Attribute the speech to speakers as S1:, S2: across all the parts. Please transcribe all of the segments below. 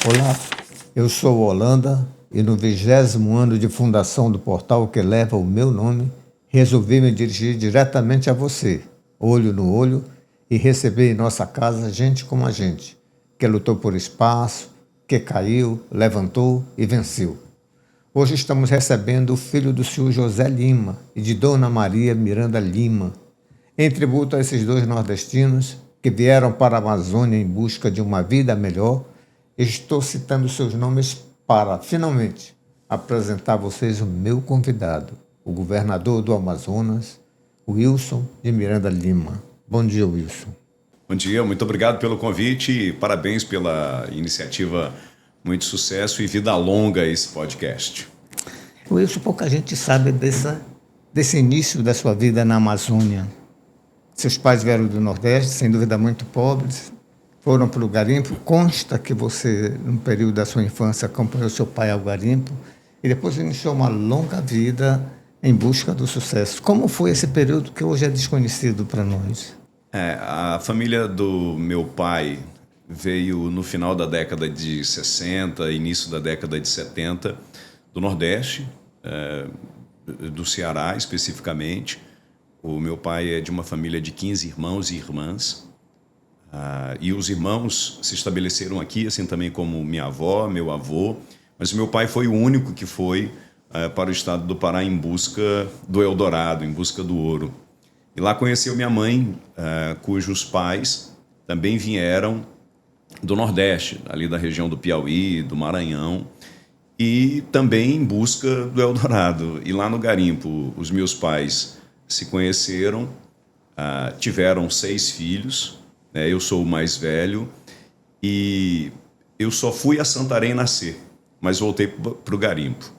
S1: Olá, eu sou Holanda e no 20º ano de fundação do portal que leva o meu nome, resolvi me dirigir diretamente a você, olho no olho, e receber em nossa casa gente como a gente, que lutou por espaço, que caiu, levantou e venceu. Hoje estamos recebendo o filho do senhor José Lima e de Dona Maria Miranda Lima, em tributo a esses dois nordestinos que vieram para a Amazônia em busca de uma vida melhor. Estou citando seus nomes para, finalmente, apresentar a vocês o meu convidado, o governador do Amazonas, Wilson de Miranda Lima. Bom dia, Wilson.
S2: Bom dia, muito obrigado pelo convite e parabéns pela iniciativa. Muito sucesso e vida longa esse podcast.
S1: Wilson, pouca gente sabe desse início da sua vida na Amazônia. Seus pais vieram do Nordeste, sem dúvida muito pobres, foram para o garimpo. Consta que você, no período da sua infância, acompanhou seu pai ao garimpo e depois iniciou uma longa vida em busca do sucesso. Como foi esse período que hoje é desconhecido para nós?
S2: A família do meu pai veio no final da década de 60, início da década de 70, do Nordeste, do Ceará especificamente. O meu pai é de uma família de 15 irmãos e irmãs, e os irmãos se estabeleceram aqui, assim também como minha avó, meu avô, mas o meu pai foi o único que foi para o estado do Pará em busca do Eldorado, em busca do ouro. E lá conheceu minha mãe, cujos pais também vieram do Nordeste, ali da região do Piauí, do Maranhão, e também em busca do Eldorado. E lá no garimpo, os meus pais se conheceram, tiveram 6 filhos, né? Eu sou o mais velho, e eu só fui a Santarém nascer, mas voltei para o garimpo.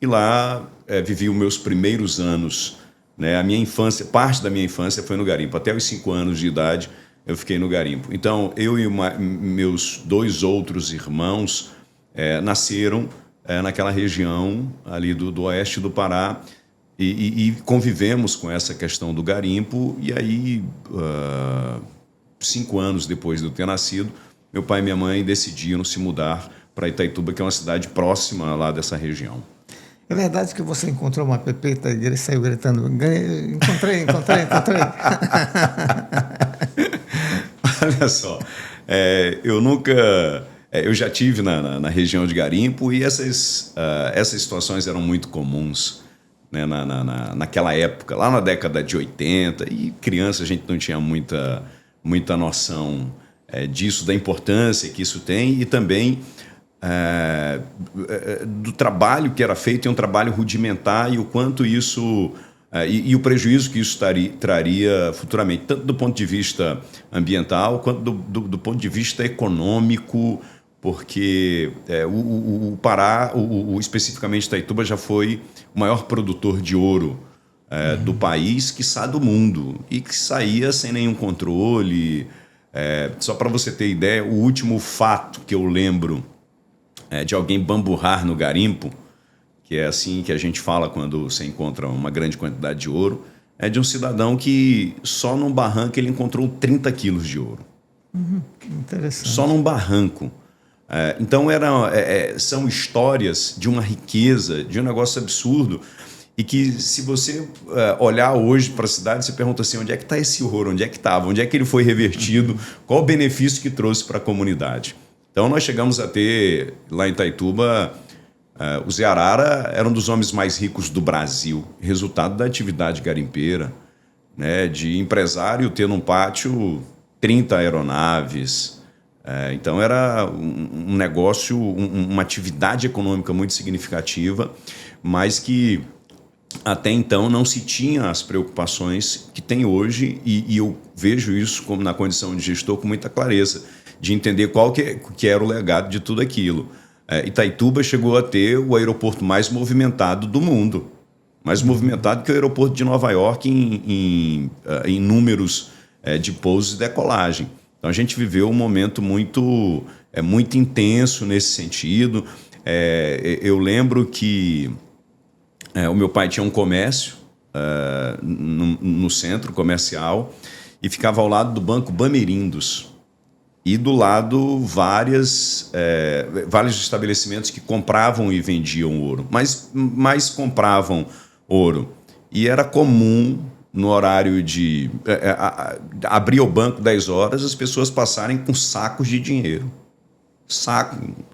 S2: E lá vivi os meus primeiros anos, né? A minha infância, parte da minha infância foi no garimpo. Até os 5 anos de idade eu fiquei no garimpo. Então, eu e meus 2 outros irmãos nasceram naquela região ali do oeste do Pará e convivemos com essa questão do garimpo. E aí, 5 anos depois de eu ter nascido, meu pai e minha mãe decidiram se mudar para Itaituba, que é uma cidade próxima lá dessa região.
S1: É verdade que você encontrou uma pepeta e ele saiu gritando: encontrei.
S2: Olha só, eu já tive na região de garimpo e essas situações eram muito comuns, né, naquela época, lá na década de 80, e criança a gente não tinha muita noção disso, da importância que isso tem e também do trabalho que era feito, é um trabalho rudimentar e o quanto isso... E o prejuízo que isso traria futuramente, tanto do ponto de vista ambiental quanto do ponto de vista econômico, porque o Pará, especificamente Itaituba, já foi o maior produtor de ouro do país, quiçá do mundo, e que saía sem nenhum controle. Só para você ter ideia, o último fato que eu lembro de alguém bamburrar no garimpo, que é assim que a gente fala quando você encontra uma grande quantidade de ouro, é de um cidadão que só num barranco ele encontrou 30 quilos de ouro.
S1: Que interessante.
S2: Só num barranco. Então são histórias de uma riqueza, de um negócio absurdo, e que se você olhar hoje para a cidade, você pergunta assim, onde é que está esse ouro? Onde é que estava? Onde é que ele foi revertido? Qual o benefício que trouxe para a comunidade? Então nós chegamos a ter, lá em Itaituba, o Zé Arara era um dos homens mais ricos do Brasil, resultado da atividade garimpeira, né, de empresário ter num pátio 30 aeronaves. Então era um negócio, uma atividade econômica muito significativa, mas que até então não se tinha as preocupações que tem hoje, e eu vejo isso como na condição de gestor com muita clareza, de entender qual que era o legado de tudo aquilo. Itaituba chegou a ter o aeroporto mais movimentado do mundo, mais movimentado que o aeroporto de Nova York em números de pousos e decolagem. Então a gente viveu um momento muito intenso nesse sentido. Eu lembro que o meu pai tinha um comércio no centro comercial e ficava ao lado do Banco Bamerindos. e do lado vários estabelecimentos que compravam e vendiam ouro, mas compravam ouro. E era comum, no horário de abrir o banco 10 horas, as pessoas passarem com sacos de dinheiro.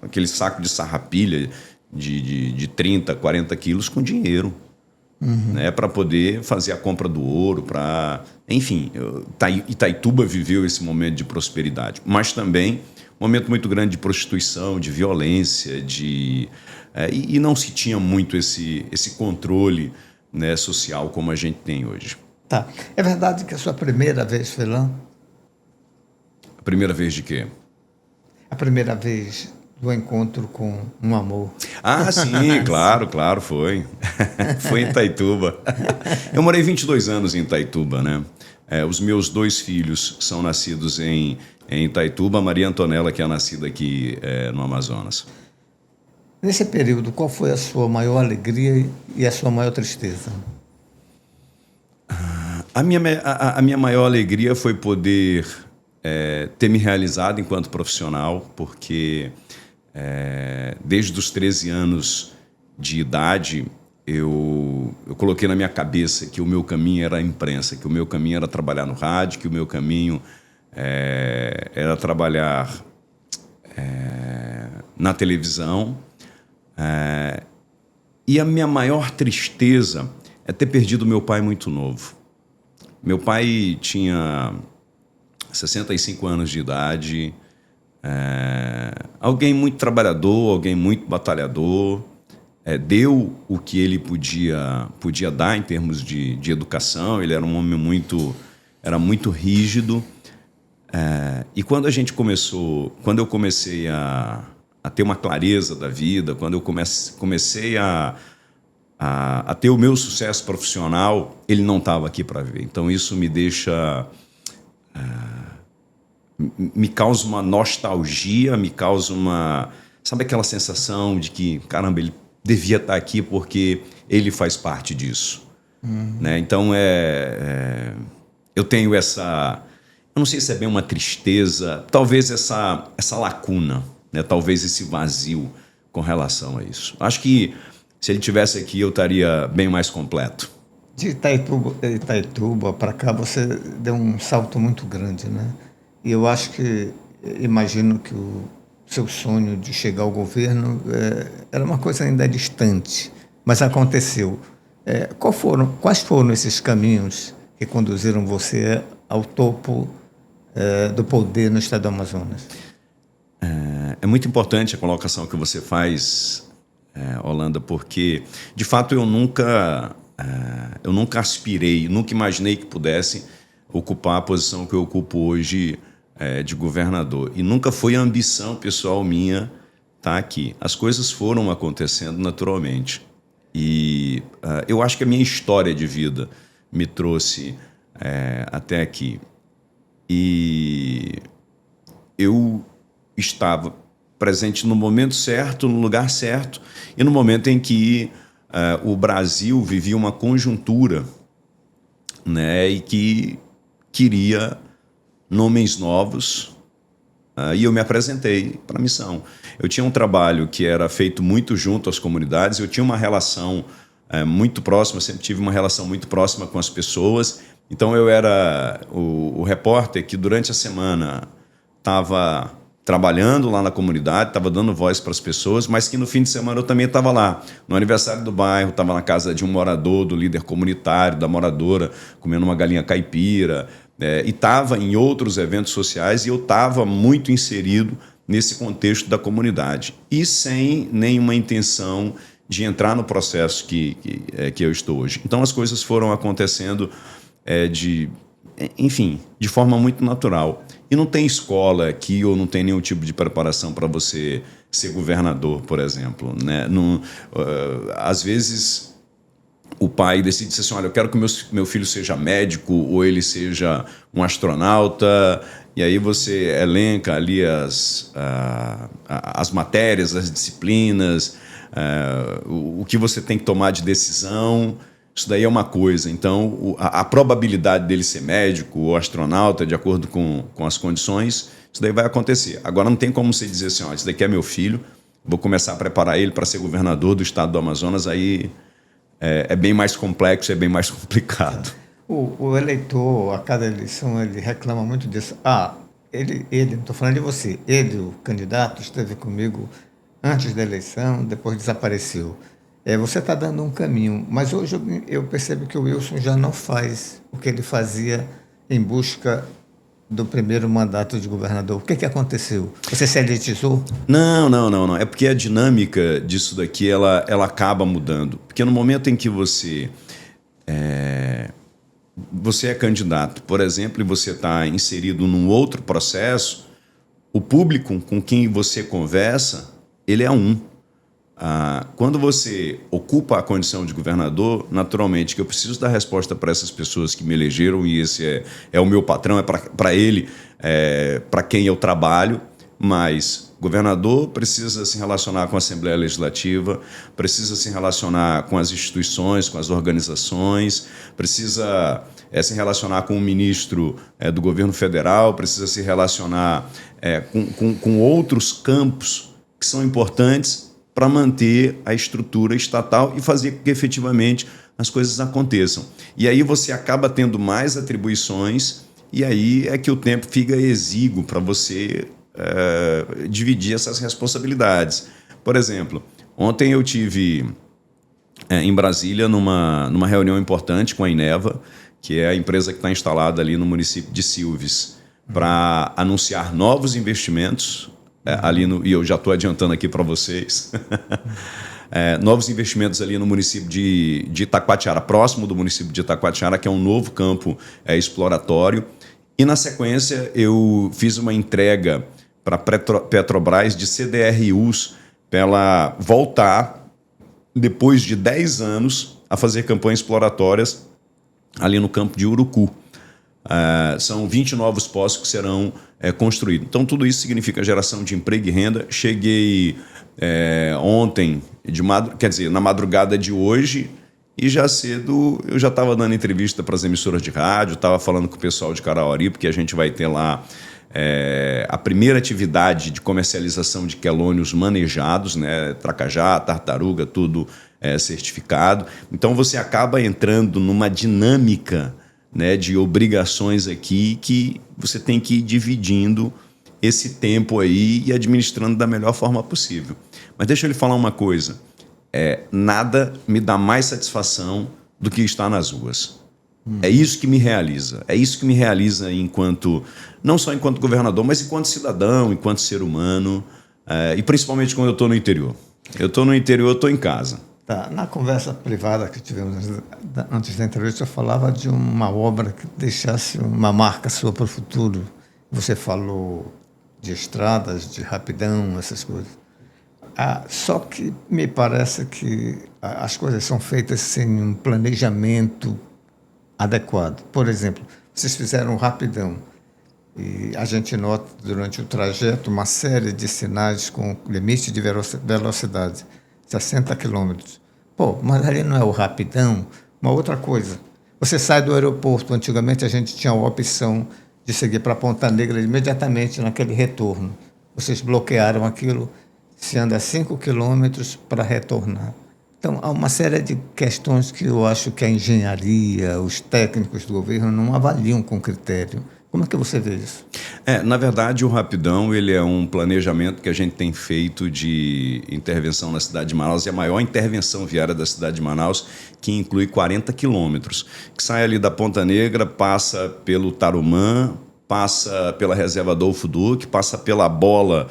S2: Aquele saco de sarrapilha de 30, 40 quilos com dinheiro. Né, para poder fazer a compra do ouro, enfim, Itaituba viveu esse momento de prosperidade, mas também um momento muito grande de prostituição, de violência, e não se tinha muito esse controle, né, social como a gente tem hoje.
S1: Tá. É verdade que a sua primeira vez foi lá?
S2: A primeira vez de quê?
S1: A primeira vez do encontro com um amor.
S2: Ah, sim, claro, foi. Foi em Itaituba. Eu morei 22 anos em Itaituba, né? Os meus 2 filhos são nascidos em Itaituba, a Maria Antonella, que é nascida aqui no Amazonas.
S1: Nesse período, qual foi a sua maior alegria e a sua maior tristeza?
S2: A minha maior alegria foi poder ter me realizado enquanto profissional, porque desde os 13 anos de idade, eu coloquei na minha cabeça que o meu caminho era a imprensa, que o meu caminho era trabalhar no rádio, que o meu caminho era trabalhar na televisão. E a minha maior tristeza é ter perdido meu pai muito novo. Meu pai tinha 65 anos de idade, alguém muito trabalhador, alguém muito batalhador, deu o que ele podia dar em termos de educação. Ele era um homem muito rígido, e quando eu comecei a ter uma clareza da vida, quando eu comecei a ter o meu sucesso profissional, ele não estava aqui para ver. Então isso me causa uma nostalgia, me causa sabe aquela sensação de que, caramba, ele devia estar aqui porque ele faz parte disso. Né? Então eu tenho eu não sei se é bem uma tristeza, talvez essa lacuna, né? Talvez esse vazio com relação a isso. Acho que se ele tivesse aqui, eu estaria bem mais completo.
S1: De Itaituba para cá, você deu um salto muito grande, né? E eu imagino que o seu sonho de chegar ao governo era uma coisa ainda distante, mas aconteceu. Quais foram esses caminhos que conduziram você ao topo do poder no estado do Amazonas?
S2: É muito importante a colocação que você faz, Holanda, porque, de fato, eu nunca aspirei, nunca imaginei que pudesse ocupar a posição que eu ocupo hoje de governador. E nunca foi a ambição pessoal minha estar aqui. As coisas foram acontecendo naturalmente. E eu acho que a minha história de vida me trouxe até aqui. E eu estava presente no momento certo, no lugar certo, e no momento em que o Brasil vivia uma conjuntura, né, e que queria nomes novos, e eu me apresentei para a missão. Eu tinha um trabalho que era feito muito junto às comunidades, eu tinha uma relação muito próxima, sempre tive uma relação muito próxima com as pessoas, então eu era o repórter que durante a semana estava trabalhando lá na comunidade, estava dando voz para as pessoas, mas que no fim de semana eu também estava lá, no aniversário do bairro, estava na casa de um morador, do líder comunitário, da moradora, comendo uma galinha caipira, e estava em outros eventos sociais, e eu estava muito inserido nesse contexto da comunidade, e sem nenhuma intenção de entrar no processo que eu estou hoje. Então as coisas foram acontecendo de forma muito natural. E não tem escola aqui, ou não tem nenhum tipo de preparação para você ser governador, por exemplo, né? Às vezes o pai decide assim, olha, eu quero que meu filho seja médico, ou ele seja um astronauta, e aí você elenca ali as matérias, as disciplinas, o que você tem que tomar de decisão. Isso daí é uma coisa. Então, a probabilidade dele ser médico ou astronauta, de acordo com as condições, isso daí vai acontecer. Agora, não tem como você dizer assim, isso daqui é meu filho, vou começar a preparar ele para ser governador do estado do Amazonas, aí é bem mais complexo, é bem mais complicado.
S1: O eleitor, a cada eleição, ele reclama muito disso. Ele, não estou falando de você, ele, o candidato, esteve comigo antes da eleição, depois desapareceu. Você está dando um caminho, mas hoje eu percebo que o Wilson já não faz o que ele fazia em busca do primeiro mandato de governador. O que aconteceu? Você se elitizou?
S2: Não. É porque a dinâmica disso daqui, ela acaba mudando. Porque no momento em que você é candidato, por exemplo, e você está inserido num outro processo, o público com quem você conversa, ele é um. Quando você ocupa a condição de governador, naturalmente que eu preciso dar resposta para essas pessoas que me elegeram, e esse é o meu patrão, é para ele, para quem eu trabalho, mas governador precisa se relacionar com a Assembleia Legislativa, precisa se relacionar com as instituições, com as organizações, precisa se relacionar com o ministro do governo federal, precisa se relacionar com outros campos que são importantes para manter a estrutura estatal e fazer com que efetivamente as coisas aconteçam. E aí você acaba tendo mais atribuições e aí é que o tempo fica exíguo para você dividir essas responsabilidades. Por exemplo, ontem eu tive em Brasília numa reunião importante com a Ineva, que é a empresa que está instalada ali no município de Silves, para anunciar novos investimentos e eu já estou adiantando aqui para vocês, novos investimentos ali no município de Itacoatiara, próximo do município de Itacoatiara, que é um novo campo exploratório. E, na sequência, eu fiz uma entrega para a Petrobras de CDRUs para ela voltar, depois de 10 anos, a fazer campanhas exploratórias ali no campo de Urucu. São 20 novos postos que serão construídos. Então, tudo isso significa geração de emprego e renda. Cheguei ontem, na madrugada de hoje, e já cedo eu já estava dando entrevista para as emissoras de rádio, estava falando com o pessoal de Carauari, porque a gente vai ter lá a primeira atividade de comercialização de quelônios manejados, né? Tracajá, tartaruga, tudo certificado. Então, você acaba entrando numa dinâmica, né, de obrigações aqui que você tem que ir dividindo esse tempo aí e administrando da melhor forma possível. Mas deixa eu lhe falar uma coisa. Nada me dá mais satisfação do que estar nas ruas. É isso que me realiza. É isso que me realiza não só enquanto governador, mas enquanto cidadão, enquanto ser humano, e principalmente quando eu estou no interior. Eu estou no interior, eu estou em casa.
S1: Tá. Na conversa privada que tivemos antes da entrevista, eu falava de uma obra que deixasse uma marca sua para o futuro. Você falou de estradas, de rapidão, essas coisas. Só que me parece que as coisas são feitas sem um planejamento adequado. Por exemplo, vocês fizeram um rapidão e a gente nota durante o trajeto uma série de sinais com limite de velocidade, 60 quilômetros. Mas ali não é o rapidão? Uma outra coisa, você sai do aeroporto, antigamente a gente tinha a opção de seguir para Ponta Negra imediatamente naquele retorno. Vocês bloquearam aquilo, se anda 5 quilômetros para retornar. Então, há uma série de questões que eu acho que a engenharia, os técnicos do governo não avaliam com critério. Como é que você vê isso?
S2: Na verdade, o Rapidão ele é um planejamento que a gente tem feito de intervenção na cidade de Manaus, e a maior intervenção viária da cidade de Manaus, que inclui 40 quilômetros, que sai ali da Ponta Negra, passa pelo Tarumã, passa pela Reserva Adolfo Duque, passa pela Bola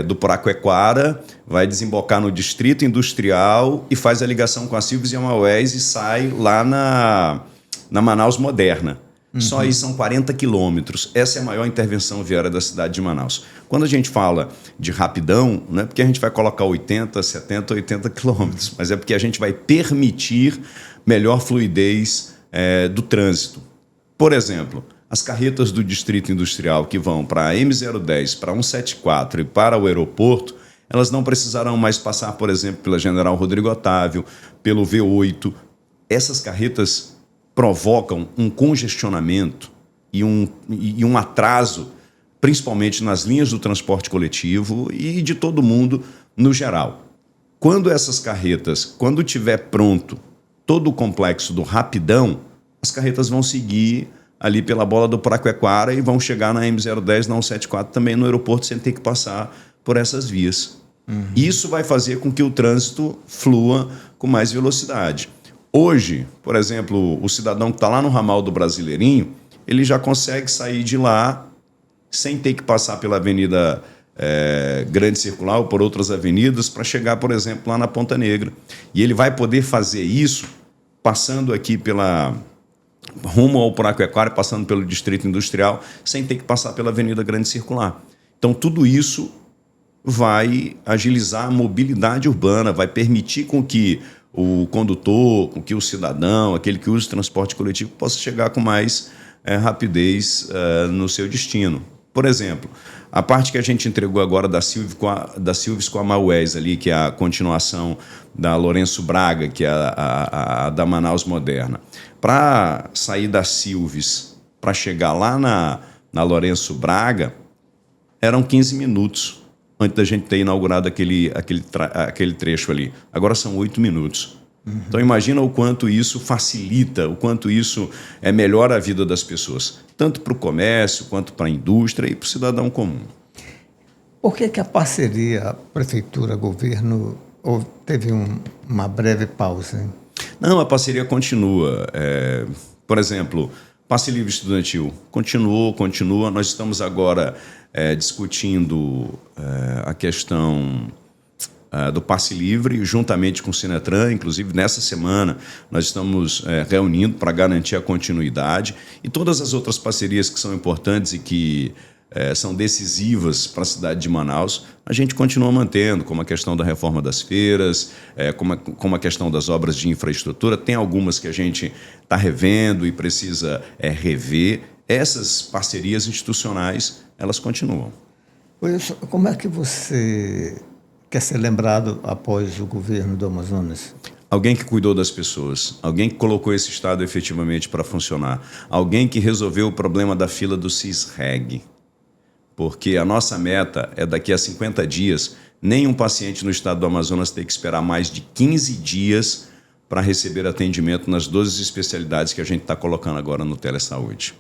S2: do Poraquequara, vai desembocar no Distrito Industrial e faz a ligação com a Silves e a Maués e sai lá na Manaus Moderna. Só aí são 40 quilômetros. Essa é a maior intervenção viária da cidade de Manaus. Quando a gente fala de rapidão, não é porque a gente vai colocar 80, 70, 80 quilômetros, mas é porque a gente vai permitir melhor fluidez do trânsito. Por exemplo, as carretas do Distrito Industrial que vão para a M010, para a 174 e para o aeroporto, elas não precisarão mais passar, por exemplo, pela General Rodrigo Otávio, pelo V8, essas carretas provocam um congestionamento e um atraso, principalmente nas linhas do transporte coletivo e de todo mundo no geral. Quando essas carretas, quando tiver pronto todo o complexo do Rapidão, as carretas vão seguir ali pela Bola do Paraquequara e vão chegar na M010, na 174 também no aeroporto, sem ter que passar por essas vias. Isso vai fazer com que o trânsito flua com mais velocidade. Hoje, por exemplo, o cidadão que está lá no ramal do Brasileirinho, ele já consegue sair de lá sem ter que passar pela Avenida Grande Circular ou por outras avenidas para chegar, por exemplo, lá na Ponta Negra. E ele vai poder fazer isso passando aqui rumo ao Paraquequara, passando pelo Distrito Industrial, sem ter que passar pela Avenida Grande Circular. Então, tudo isso vai agilizar a mobilidade urbana, vai permitir com que o condutor, com que o cidadão, aquele que usa o transporte coletivo, possa chegar com mais rapidez no seu destino. Por exemplo, a parte que a gente entregou agora da Silves com a Maués, ali, que é a continuação da Lourenço Braga, que é a da Manaus Moderna. Para sair da Silves, para chegar lá na Lourenço Braga, eram 15 minutos antes da gente ter inaugurado aquele trecho ali. Agora são 8 minutos. Então imagina o quanto isso facilita, o quanto isso melhora a vida das pessoas, tanto para o comércio, quanto para a indústria e para o cidadão comum.
S1: Por que a parceria prefeitura-governo teve uma breve pausa, hein?
S2: Não, a parceria continua. Por exemplo, passe livre estudantil continua. Nós estamos agora discutindo a questão do passe livre, juntamente com o Sinetran. Inclusive, nessa semana, nós estamos reunindo para garantir a continuidade. E todas as outras parcerias que são importantes e que são decisivas para a cidade de Manaus, a gente continua mantendo, como a questão da reforma das feiras, como a questão das obras de infraestrutura. Tem algumas que a gente está revendo e precisa rever. Essas parcerias institucionais, elas continuam.
S1: Wilson, como é que você quer ser lembrado após o governo do Amazonas?
S2: Alguém que cuidou das pessoas, alguém que colocou esse Estado efetivamente para funcionar, alguém que resolveu o problema da fila do CISREG. Porque a nossa meta é daqui a 50 dias, nenhum paciente no estado do Amazonas ter que esperar mais de 15 dias para receber atendimento nas 12 especialidades que a gente está colocando agora no Telesaúde.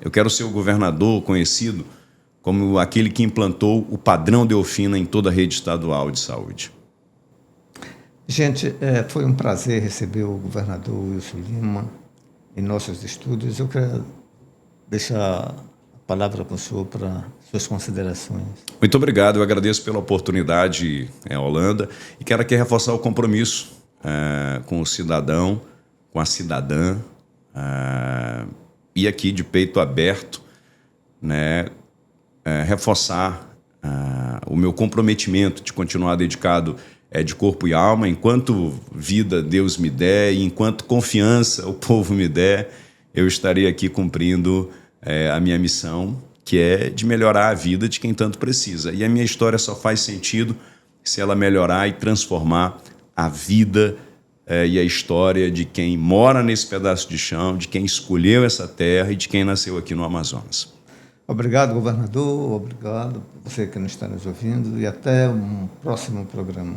S2: Eu quero ser o governador conhecido como aquele que implantou o padrão Delfina em toda a rede estadual de saúde.
S1: Gente, foi um prazer receber o governador Wilson Lima em nossos estúdios. Eu quero deixar a palavra com o senhor para suas considerações.
S2: Muito obrigado, eu agradeço pela oportunidade, Holanda, e quero aqui reforçar o compromisso com o cidadão, com a cidadã, e aqui de peito aberto, né, reforçar o meu comprometimento de continuar dedicado de corpo e alma, enquanto vida Deus me der e enquanto confiança o povo me der, eu estarei aqui cumprindo a minha missão, que é de melhorar a vida de quem tanto precisa. E a minha história só faz sentido se ela melhorar e transformar a vida e a história de quem mora nesse pedaço de chão, de quem escolheu essa terra e de quem nasceu aqui no Amazonas.
S1: Obrigado, governador. Obrigado você que nos está nos ouvindo e até um próximo programa.